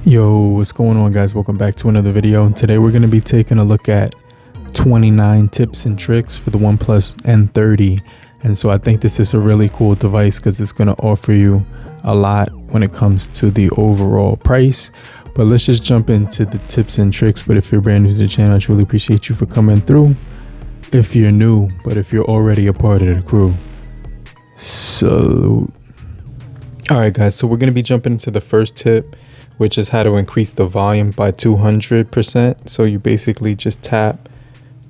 Yo, what's going on, guys? Welcome back to another video. Today we're going to be taking a look at 29 tips and tricks for the OnePlus N30. And so I think this is a really cool device because it's going to offer you a lot when it comes to the overall price. But let's just jump into the tips and tricks. But if you're brand new to the channel, I truly appreciate you for coming through. If you're new, but if you're already a part of the crew, salute. All right, guys, so we're going to be jumping into the first tip, which is how to increase the volume by 200%. So you basically just tap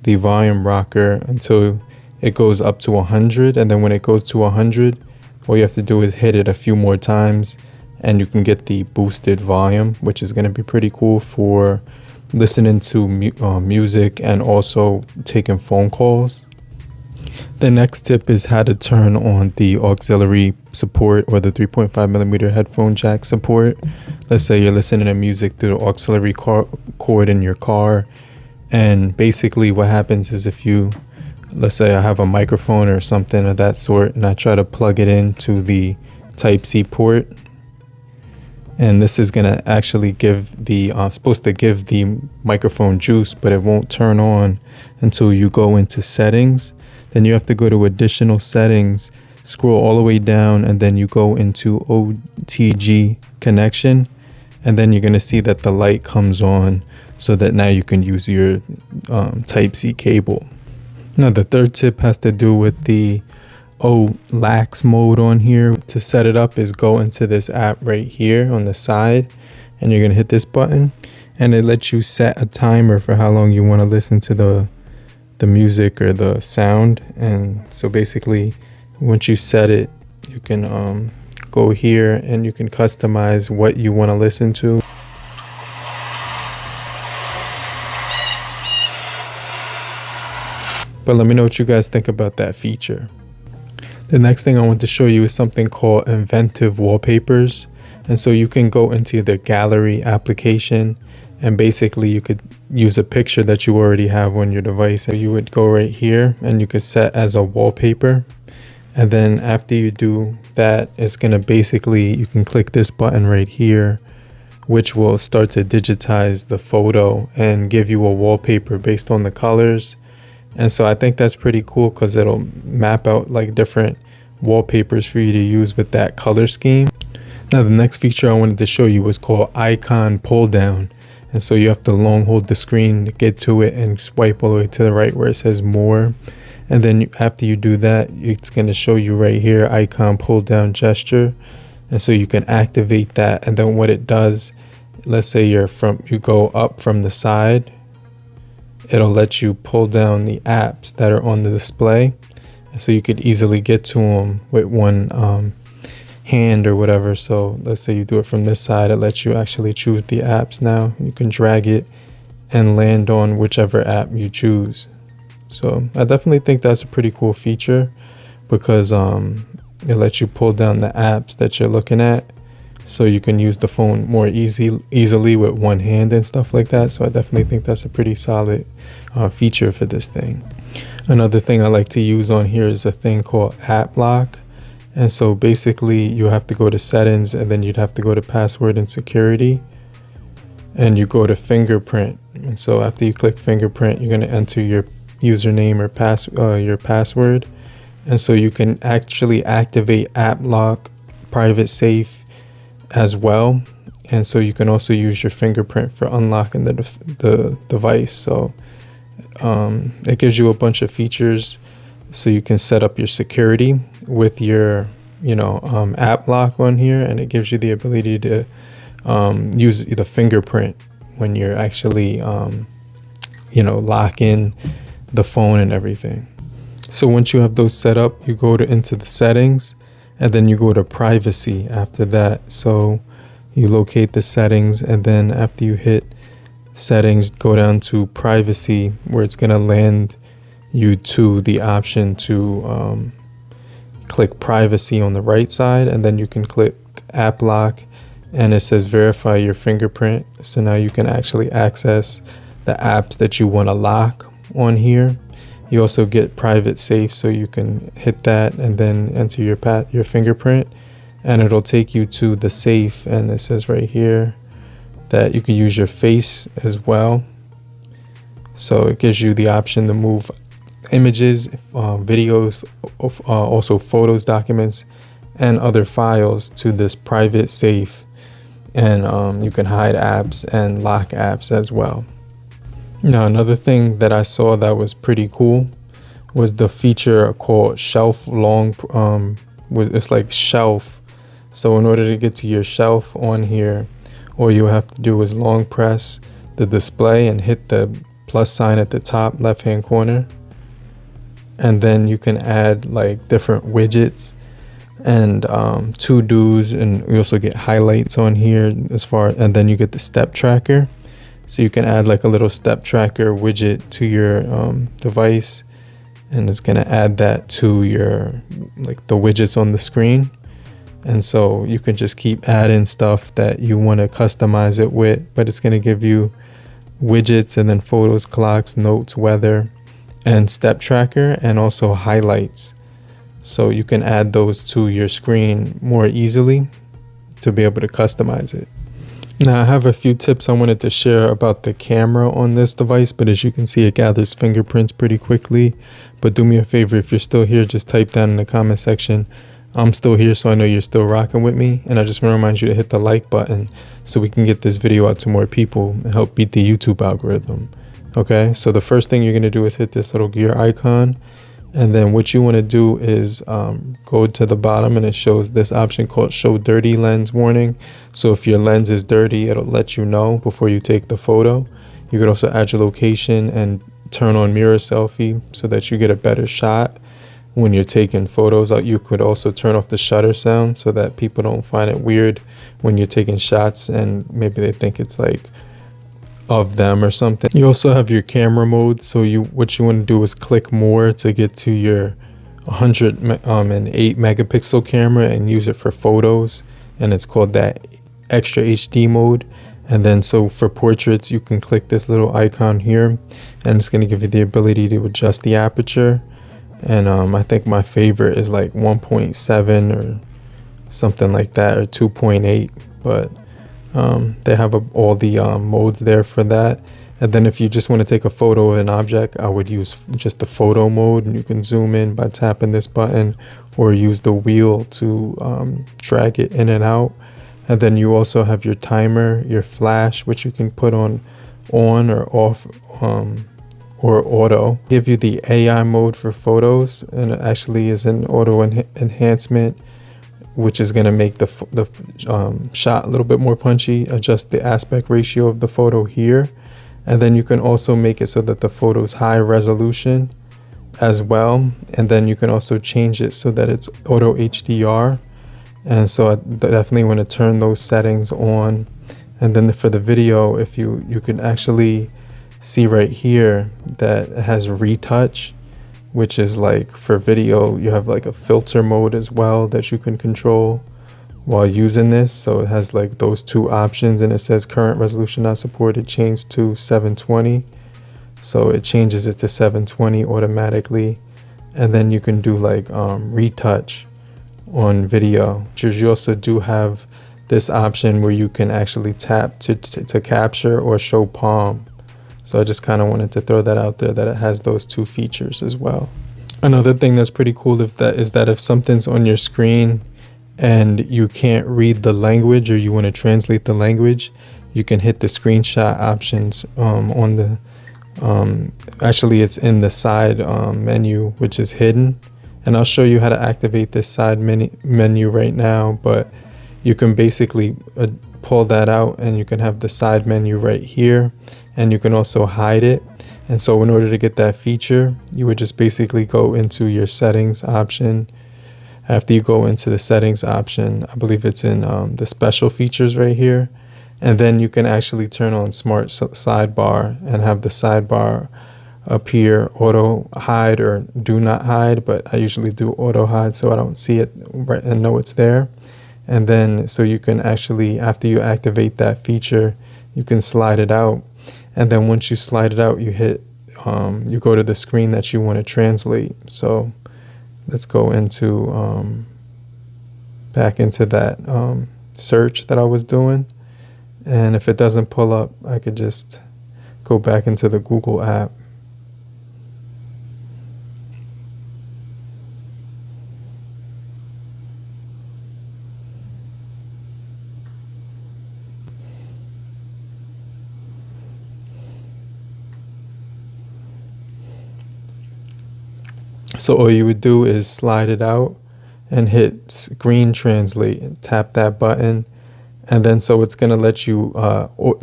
the volume rocker until it goes up to 100. And then when it goes to 100, all you have to do is hit it a few more times and you can get the boosted volume, which is going to be pretty cool for listening to music and also taking phone calls. The next tip is how to turn on the auxiliary support or the 3.5mm headphone jack support. Let's say you're listening to music through the auxiliary cord in your car, and basically what happens is if you, let's say I have a microphone or something of that sort and I try to plug it into the Type-C port, and this is gonna actually give the supposed to give the microphone juice, but it won't turn on until you go into settings. Then you have to go to additional settings, scroll all the way down, and then you go into OTG connection, and then you're gonna see that the light comes on so that now you can use your Type-C cable. Now the third tip has to do with the lax mode on here. To set it up is go into this app right here on the side, and you're gonna hit this button, and it lets you set a timer for how long you want to listen to the music or the sound. And so basically once you set it, you can go here and you can customize what you want to listen to. But let me know what you guys think about that feature. The next thing I want to show you is something called inventive wallpapers. And so you can go into the gallery application, and basically you could use a picture that you already have on your device. So you would go right here and you could set as a wallpaper. And then after you do that, it's gonna basically, you can click this button right here, which will start to digitize the photo and give you a wallpaper based on the colors. And so I think that's pretty cool because it'll map out like different wallpapers for you to use with that color scheme. Now the next feature I wanted to show you was called icon pull down. And so you have to long hold the screen to get to it and swipe all the way to the right where it says more. And then after you do that, it's going to show you right here, icon pull down gesture. And so you can activate that. And then what it does, let's say you go up from the side, it'll let you pull down the apps that are on the display. And so you could easily get to them with one hand or whatever. So let's say you do it from this side, it lets you actually choose the apps now. You can drag it and land on whichever app you choose. So I definitely think that's a pretty cool feature because it lets you pull down the apps that you're looking at, so you can use the phone more easily with one hand and stuff like that. So I definitely think that's a pretty solid feature for this thing. Another thing I like to use on here is a thing called app lock. And so basically you have to go to settings, and then you'd have to go to password and security, and you go to fingerprint. And so after you click fingerprint, you're going to enter your username or your password. And so you can actually activate app lock, private safe as well. And so you can also use your fingerprint for unlocking the device. So it gives you a bunch of features. So you can set up your security with your app lock on here, and it gives you the ability to use the fingerprint when you're actually lock in the phone and everything. So once you have those set up, you go into the settings, and then you go to privacy after that. So you locate the settings, and then after you hit settings, go down to privacy, where it's going to land you to the option to click privacy on the right side, and then you can click app lock, and it says verify your fingerprint. So now you can actually access the apps that you want to lock on here. You also get private safe, so you can hit that and then enter your fingerprint, and it'll take you to the safe, and it says right here that you can use your face as well. So it gives you the option to move images, videos, also photos, documents, and other files to this private safe. And you can hide apps and lock apps as well. Now, another thing that I saw that was pretty cool was the feature called shelf long. It's like shelf. So in order to get to your shelf on here, all you have to do is long press the display and hit the plus sign at the top left hand corner. And then you can add like different widgets and to-dos, and you also get highlights on here and then you get the step tracker. So you can add like a little step tracker widget to your device, and it's gonna add that to your like the widgets on the screen. And so you can just keep adding stuff that you want to customize it with, but it's gonna give you widgets and then photos, clocks, notes, weather, and step tracker, and also highlights. So you can add those to your screen more easily to be able to customize it. Now I have a few tips I wanted to share about the camera on this device, but as you can see, it gathers fingerprints pretty quickly. But do me a favor, if you're still here, just type down in the comment section, I'm still here, so I know you're still rocking with me. And I just want to remind you to hit the like button so we can get this video out to more people and help beat the YouTube algorithm. Okay, so the first thing you're going to do is hit this little gear icon. And then what you want to do is go to the bottom, and it shows this option called show dirty lens warning. So if your lens is dirty, it'll let you know before you take the photo. You could also add your location and turn on mirror selfie so that you get a better shot when you're taking photos. You could also turn off the shutter sound so that people don't find it weird when you're taking shots and maybe they think it's like of them or something. You also have your camera mode. So what you want to do is click more to get to your 108 megapixel camera and use it for photos, and it's called that extra HD mode. And then so for portraits, you can click this little icon here, and it's going to give you the ability to adjust the aperture. And I think my favorite is like 1.7 or something like that, or 2.8, but they have all the modes there for that. And then if you just want to take a photo of an object, I would use just the photo mode, and you can zoom in by tapping this button or use the wheel to drag it in and out. And then you also have your timer, your flash, which you can put on or off, or auto. Give you the AI mode for photos, and it actually is an auto enhancement, which is going to make the shot a little bit more punchy. Adjust the aspect ratio of the photo here. And then you can also make it so that the photo is high resolution as well. And then you can also change it so that it's auto HDR. And so I definitely want to turn those settings on. And then for the video, if you can actually see right here that it has retouch, which is like for video, you have like a filter mode as well that you can control while using this. So it has like those two options, and it says current resolution not supported, change to 720. So it changes it to 720 automatically. And then you can do like retouch on video. You also do have this option where you can actually tap to capture or show palm. So I just kind of wanted to throw that out there, that it has those two features as well. Another thing that's pretty cool is that if something's on your screen and you can't read the language, or you want to translate the language, you can hit the screenshot options on the actually it's in the side menu, which is hidden. And I'll show you how to activate this side menu right now, but you can basically pull that out, and you can have the side menu right here, and you can also hide it. And so in order to get that feature, you would just basically go into your settings option. After you go into the settings option, I believe it's in the special features right here. And then you can actually turn on smart sidebar and have the sidebar appear auto hide or do not hide, but I usually do auto hide so I don't see it right and know it's there. And then so you can actually, after you activate that feature, you can slide it out. And then once you slide it out, you hit you go to the screen that you want to translate. So let's go into back into that search that I was doing. And if it doesn't pull up, I could just go back into the Google app. So all you would do is slide it out and hit screen translate and tap that button. And then so it's going to let you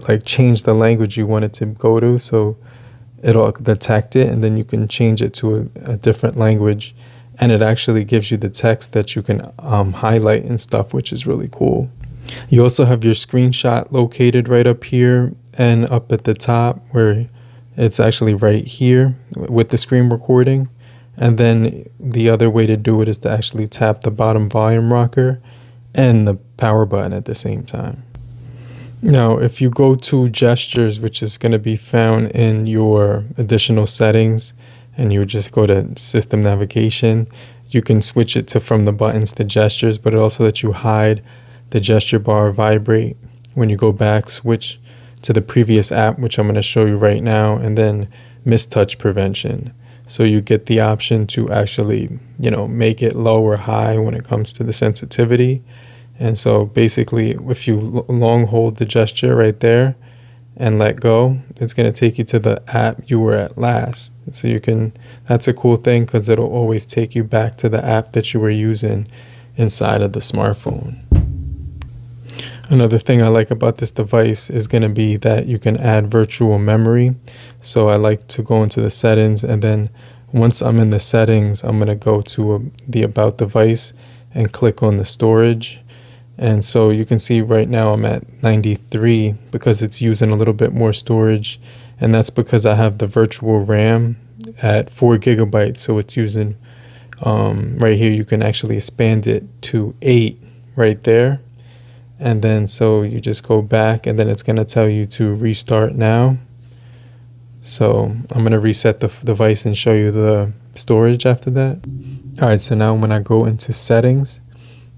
like change the language you want it to go to. So it'll detect it and then you can change it to a different language. And it actually gives you the text that you can highlight and stuff, which is really cool. You also have your screenshot located right up here and up at the top where it's actually right here with the screen recording. And then the other way to do it is to actually tap the bottom volume rocker and the power button at the same time. Now, if you go to gestures, which is going to be found in your additional settings, and you just go to system navigation, you can switch it to from the buttons to gestures, but it also lets you hide the gesture bar vibrate. When you go back, switch to the previous app, which I'm going to show you right now, and then mistouch prevention. So you get the option to actually, make it low or high when it comes to the sensitivity. And so basically, if you long hold the gesture right there and let go, it's going to take you to the app you were at last. So that's a cool thing because it'll always take you back to the app that you were using inside of the smartphone. Another thing I like about this device is going to be that you can add virtual memory. So I like to go into the settings, and then once I'm in the settings, I'm going to go to the About device and click on the storage. And so you can see right now I'm at 93 because it's using a little bit more storage. And that's because I have the virtual RAM at 4 gigabytes. So it's using, right here, you can actually expand it to 8 right there. And then so you just go back and then it's going to tell you to restart now. So I'm going to reset the device and show you the storage after that. All right, so now when I go into settings,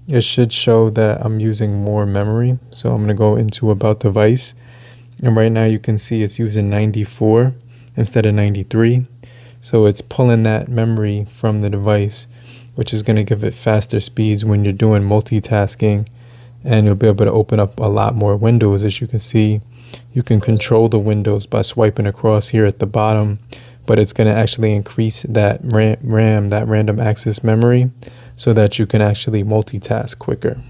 it should show that I'm using more memory. So I'm going to go into About device. And right now you can see it's using 94 instead of 93. So it's pulling that memory from the device, which is going to give it faster speeds when you're doing multitasking. And you'll be able to open up a lot more windows. As you can see, you can control the windows by swiping across here at the bottom, but it's going to actually increase that RAM, that random access memory, so that you can actually multitask quicker.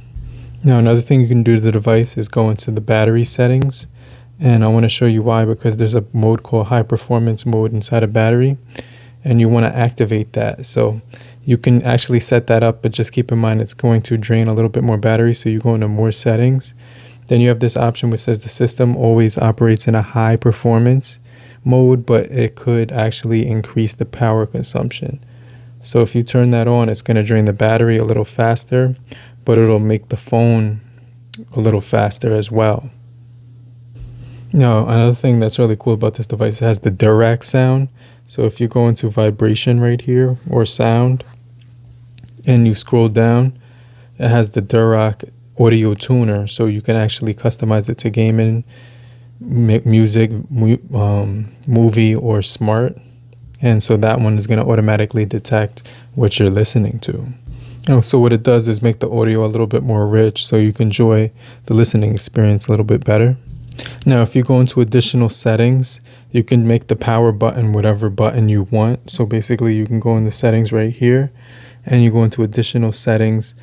Now, another thing you can do to the device is go into the battery settings. And I want to show you why, because there's a mode called high performance mode inside a battery, and you want to activate that. So you can actually set that up, but just keep in mind it's going to drain a little bit more battery. So you go into more settings. Then you have this option which says the system always operates in a high performance mode, but it could actually increase the power consumption. So if you turn that on, it's going to drain the battery a little faster, but it'll make the phone a little faster as well. Now, another thing that's really cool about this device, it has the Dirac sound. So if you go into vibration right here or sound and you scroll down, it has the Dirac audio tuner. So you can actually customize it to gaming, music, movie, or smart. And so that one is going to automatically detect what you're listening to. Oh, so what it does is make the audio a little bit more rich so you can enjoy the listening experience a little bit better. Now, if you go into additional settings, you can make the power button whatever button you want. So basically you can go in the settings right here and you go into additional settings,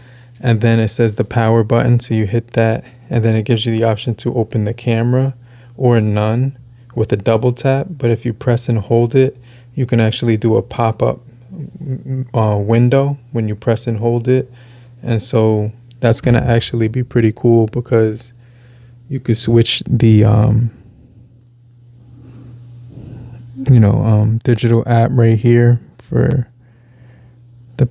and then it says the power button. So you hit that, and then it gives you the option to open the camera or none with a double tap. But if you press and hold it, you can actually do a pop-up window when you press and hold it. And so that's going to actually be pretty cool because you could switch the digital app right here for the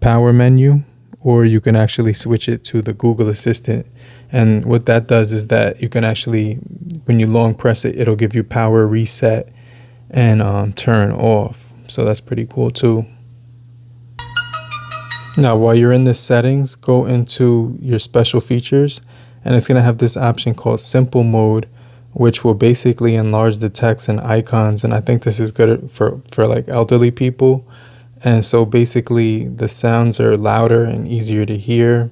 power menu, or you can actually switch it to the Google Assistant. And what that does is that you can actually, when you long press it, it'll give you power reset and turn off. So that's pretty cool too. Now, while you're in the settings, go into your special features and it's going to have this option called simple mode, which will basically enlarge the text and icons. And I think this is good for like elderly people. And so basically the sounds are louder and easier to hear.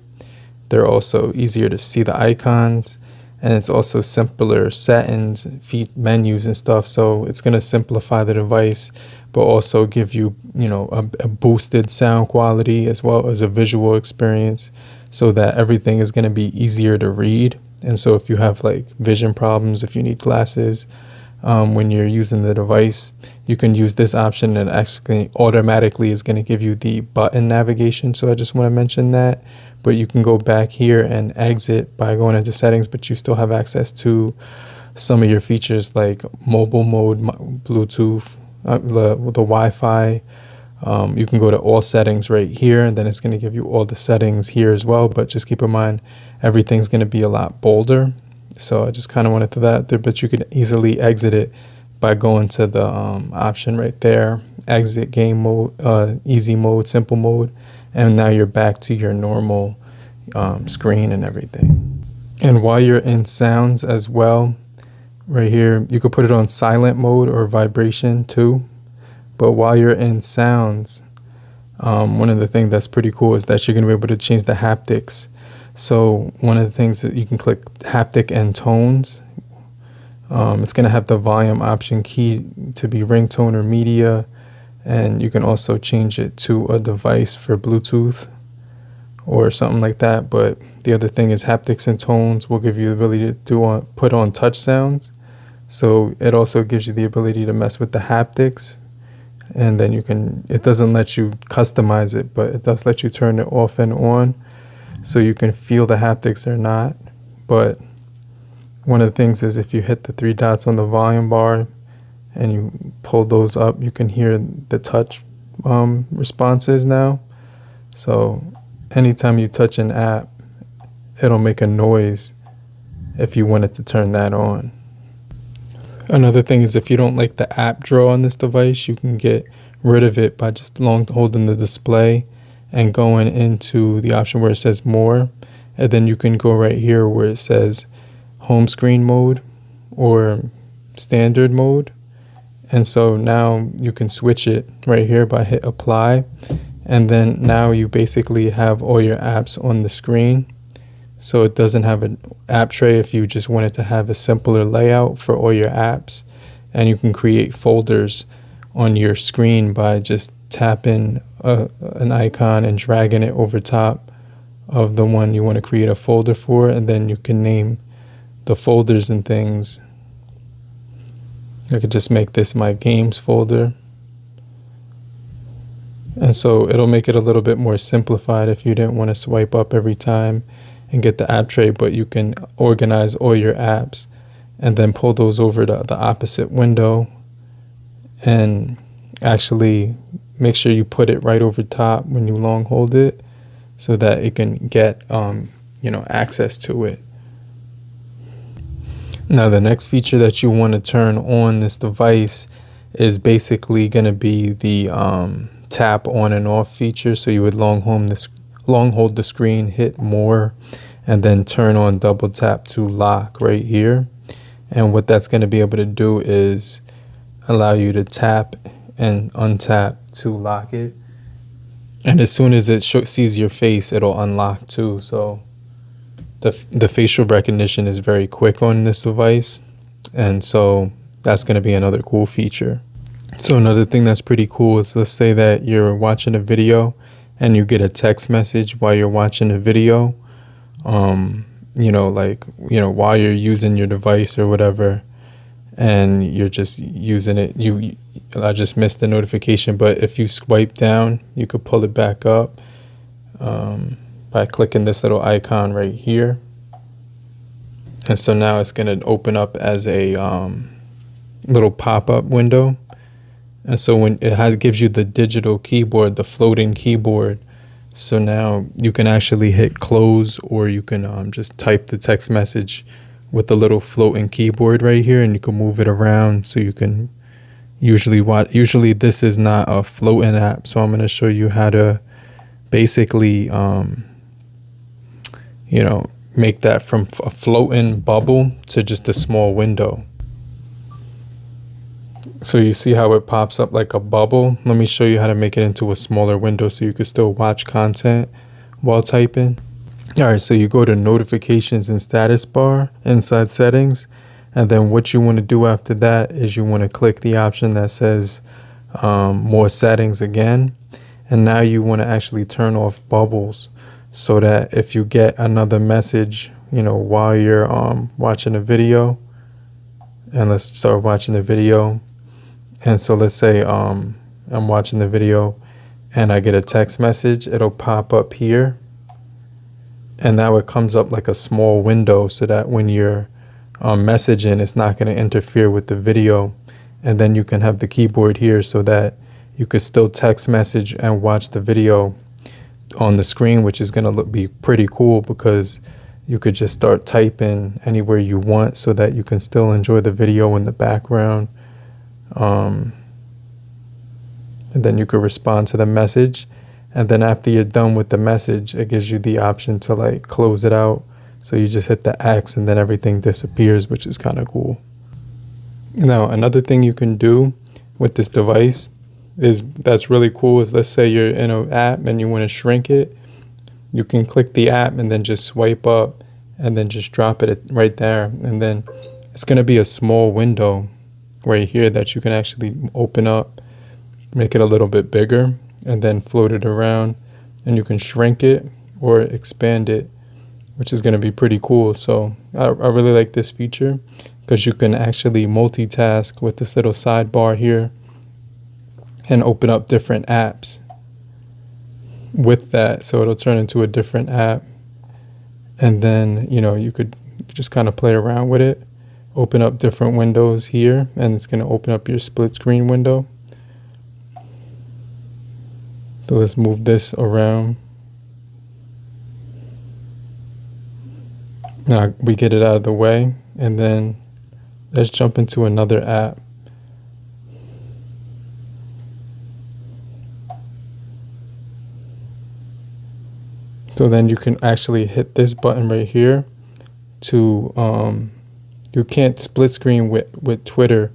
They're also easier to see the icons, and it's also simpler settings, menus and stuff. So it's going to simplify the device, but also give you, a boosted sound quality as well as a visual experience, so that everything is going to be easier to read. And so if you have like vision problems, if you need glasses, when you're using the device, you can use this option, and actually automatically is going to give you the button navigation. So I just want to mention that. But you can go back here and exit by going into settings, but you still have access to some of your features like mobile mode, Bluetooth, the Wi-Fi. You can go to all settings right here, and then it's going to give you all the settings here as well. But just keep in mind, everything's going to be a lot bolder. So I just kind of wanted to that there, but you can easily exit it by going to the option right there, exit game mode, easy mode, simple mode. And now you're back to your normal screen and everything. And while you're in sounds as well, right here, you could put it on silent mode or vibration too. But while you're in sounds, one of the things that's pretty cool is that you're going to be able to change the haptics. So one of the things that you can click haptic and tones. It's going to have the volume option key to be ringtone or media. And you can also change it to a device for Bluetooth or something like that. But the other thing is haptics and tones will give you the ability to put on touch sounds. So it also gives you the ability to mess with the haptics. And then it doesn't let you customize it, but it does let you turn it off and on. So you can feel the haptics or not. But one of the things is if you hit the 3 dots on the volume bar, and you pull those up, you can hear the touch responses now. So anytime you touch an app, it'll make a noise if you wanted to turn that on. Another thing is if you don't like the app drawer on this device, you can get rid of it by just holding the display and going into the option where it says more. And then you can go right here where it says home screen mode or standard mode. And so now you can switch it right here by hit apply. And then now you basically have all your apps on the screen. So it doesn't have an app tray if you just wanted to have a simpler layout for all your apps. And you can create folders on your screen by just tapping an icon and dragging it over top of the one you want to create a folder for. And then you can name the folders and things. I could just make this my games folder. And so it'll make it a little bit more simplified if you didn't want to swipe up every time and get the app tray, but you can organize all your apps and then pull those over to the opposite window and actually make sure you put it right over top when you long hold it so that it can get access to it. Now the next feature that you want to turn on this device is basically going to be the tap on and off feature. So you would long hold the screen, hit more, and then turn on double tap to lock right here. And what that's going to be able to do is allow you to tap and untap to lock it. And as soon as it sees your face, it'll unlock too. So the facial recognition is very quick on this device. And so that's going to be another cool feature. So another thing that's pretty cool is, let's say that you're watching a video and you get a text message while you're watching a video, while you're using your device or whatever, and you're just using it. I just missed the notification, but if you swipe down, you could pull it back up by clicking this little icon right here. And so now it's going to open up as a little pop-up window. And so when it gives you the digital keyboard, the floating keyboard, so now you can actually hit close, or you can just type the text message with the little floating keyboard right here, and you can move it around. So you can usually this is not a floating app, so I'm going to show you how to basically make that from a floating bubble to just a small window. So you see how it pops up like a bubble? Let me show you how to make it into a smaller window so you can still watch content while typing. All right, so you go to notifications and status bar inside settings. And then what you want to do after that is you want to click the option that says more settings again. And now you want to actually turn off bubbles so that if you get another message, you know, while you're watching a video, and let's start watching the video. And so let's say I'm watching the video and I get a text message, it'll pop up here. And now it comes up like a small window so that when you're messaging, it's not going to interfere with the video. And then you can have the keyboard here so that you could still text message and watch the video on the screen, which is going to be pretty cool because you could just start typing anywhere you want so that you can still enjoy the video in the background. And then you could respond to the message. And then after you're done with the message, it gives you the option to like close it out. So you just hit the X and then everything disappears, which is kind of cool. Now, another thing you can do with this device that's really cool is, let's say you're in an app and you want to shrink it. You can click the app and then just swipe up and then just drop it right there. And then it's going to be a small window right here that you can actually open up, make it a little bit bigger, and then float it around. And you can shrink it or expand it, which is going to be pretty cool. So I really like this feature because you can actually multitask with this little sidebar here and open up different apps with that. So it'll turn into a different app. And then, you know, you could just kind of play around with it, open up different windows here, and it's going to open up your split screen window. So let's move this around. Now we get it out of the way, and then let's jump into another app. So then you can actually hit this button right here to, you can't split screen with Twitter,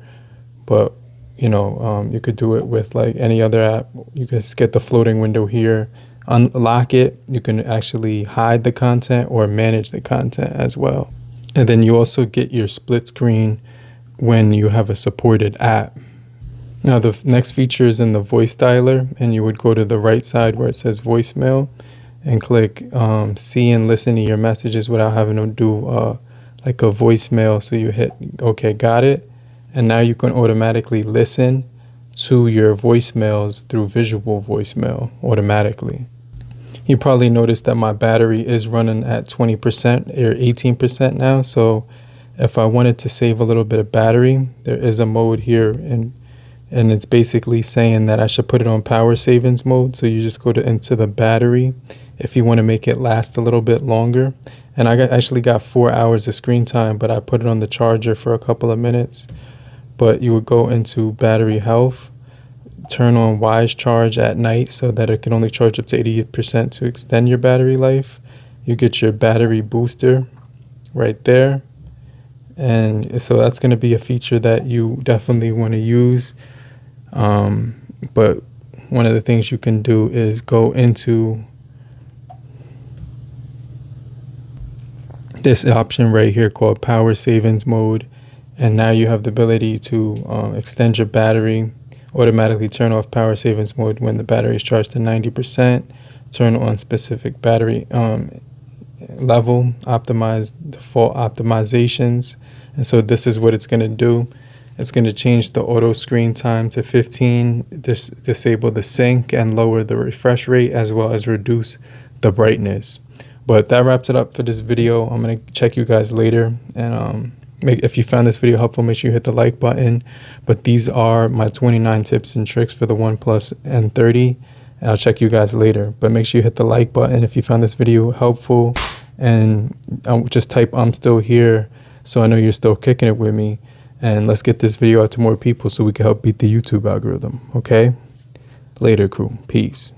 but you know, you could do it with like any other app. You can just get the floating window here, unlock it. You can actually hide the content or manage the content as well. And then you also get your split screen when you have a supported app. Now the next feature is in the voice dialer, and you would go to the right side where it says voicemail and click see and listen to your messages without having to do like a voicemail. So you hit okay, got it. And now you can automatically listen to your voicemails through visual voicemail automatically. You probably noticed that my battery is running at 20% or 18% now. So if I wanted to save a little bit of battery, there is a mode here, and it's basically saying that I should put it on power savings mode. So you just go into the battery if you want to make it last a little bit longer. And I actually got 4 hours of screen time, but I put it on the charger for a couple of minutes. But you would go into battery health, turn on wise charge at night so that it can only charge up to 88% to extend your battery life. You get your battery booster right there. And so that's going to be a feature that you definitely want to use. But one of the things you can do is go into this option right here called power savings mode. And now you have the ability to extend your battery, automatically turn off power savings mode when the battery is charged to 90%, turn on specific battery level, optimize default optimizations. And so this is what it's going to do. It's going to change the auto screen time to 15, disable the sync and lower the refresh rate, as well as reduce the brightness. But that wraps it up for this video. I'm going to check you guys later. And if you found this video helpful, make sure you hit the like button. But these are my 29 tips and tricks for the OnePlus N30. And I'll check you guys later. But make sure you hit the like button if you found this video helpful. And just type I'm still here so I know you're still kicking it with me. And let's get this video out to more people so we can help beat the YouTube algorithm. Okay? Later, crew. Peace.